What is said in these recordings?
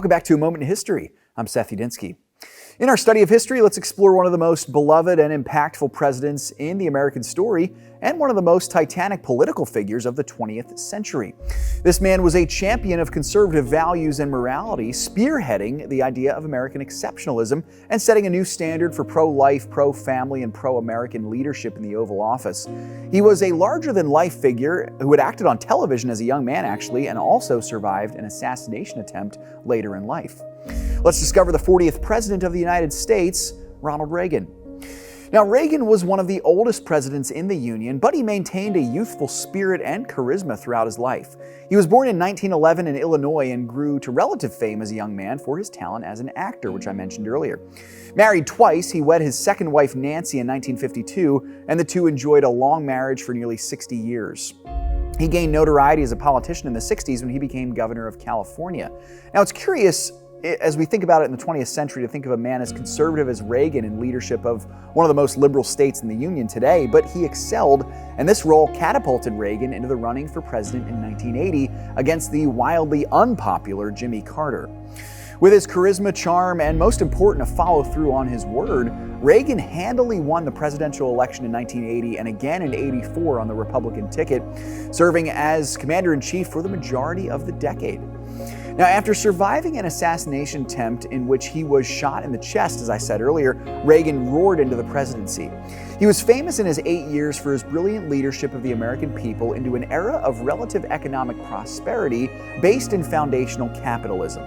Welcome back to A Moment in History. I'm 𝙎𝙐𝘽𝙎𝘾. In our study of history, let's explore one of the most beloved and impactful presidents in the American story and one of the most titanic political figures of the 20th century. This man was a champion of conservative values and morality, spearheading the idea of American exceptionalism and setting a new standard for pro-life, pro-family, and pro-American leadership in the Oval Office. He was a larger-than-life figure who had acted on television as a young man, actually, and also survived an assassination attempt later in life. Let's discover the 40th President of the United States, Ronald Reagan. Now, Reagan was one of the oldest presidents in the Union, but he maintained a youthful spirit and charisma throughout his life. He was born in 1911 in Illinois and grew to relative fame as a young man for his talent as an actor, which I mentioned earlier. Married twice, he wed his second wife Nancy in 1952, and the two enjoyed a long marriage for nearly 60 years. He gained notoriety as a politician in the 60s when he became governor of California. Now, it's curious, as we think about it in the 20th century, to think of a man as conservative as Reagan in leadership of one of the most liberal states in the Union today, but he excelled, and this role catapulted Reagan into the running for president in 1980 against the wildly unpopular Jimmy Carter. With his charisma, charm, and most important, a follow-through on his word, Reagan handily won the presidential election in 1980 and again in '84 on the Republican ticket, serving as commander-in-chief for the majority of the decade. Now, after surviving an assassination attempt in which he was shot in the chest, as I said earlier, Reagan roared into the presidency. He was famous in his 8 years for his brilliant leadership of the American people into an era of relative economic prosperity based in foundational capitalism.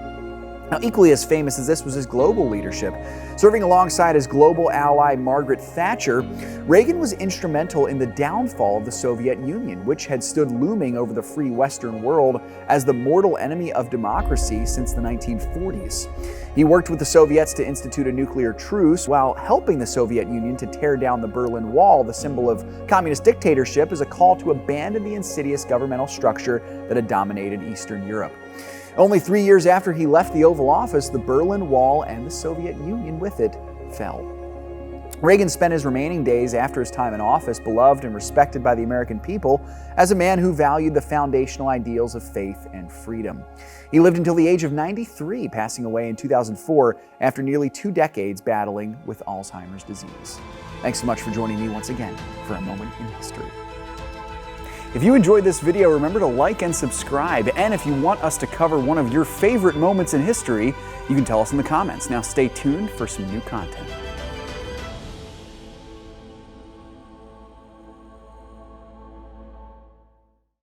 Now, equally as famous as this was his global leadership. Serving alongside his global ally Margaret Thatcher, Reagan was instrumental in the downfall of the Soviet Union, which had stood looming over the free Western world as the mortal enemy of democracy since the 1940s. He worked with the Soviets to institute a nuclear truce while helping the Soviet Union to tear down the Berlin Wall, the symbol of communist dictatorship, as a call to abandon the insidious governmental structure that had dominated Eastern Europe. Only 3 years after he left the Oval Office, the Berlin Wall and the Soviet Union with it fell. Reagan spent his remaining days after his time in office beloved and respected by the American people as a man who valued the foundational ideals of faith and freedom. He lived until the age of 93, passing away in 2004 after nearly 2 decades battling with Alzheimer's disease. Thanks so much for joining me once again for A Moment in History. If you enjoyed this video, remember to like and subscribe. And if you want us to cover one of your favorite moments in history, you can tell us in the comments. Now stay tuned for some new content.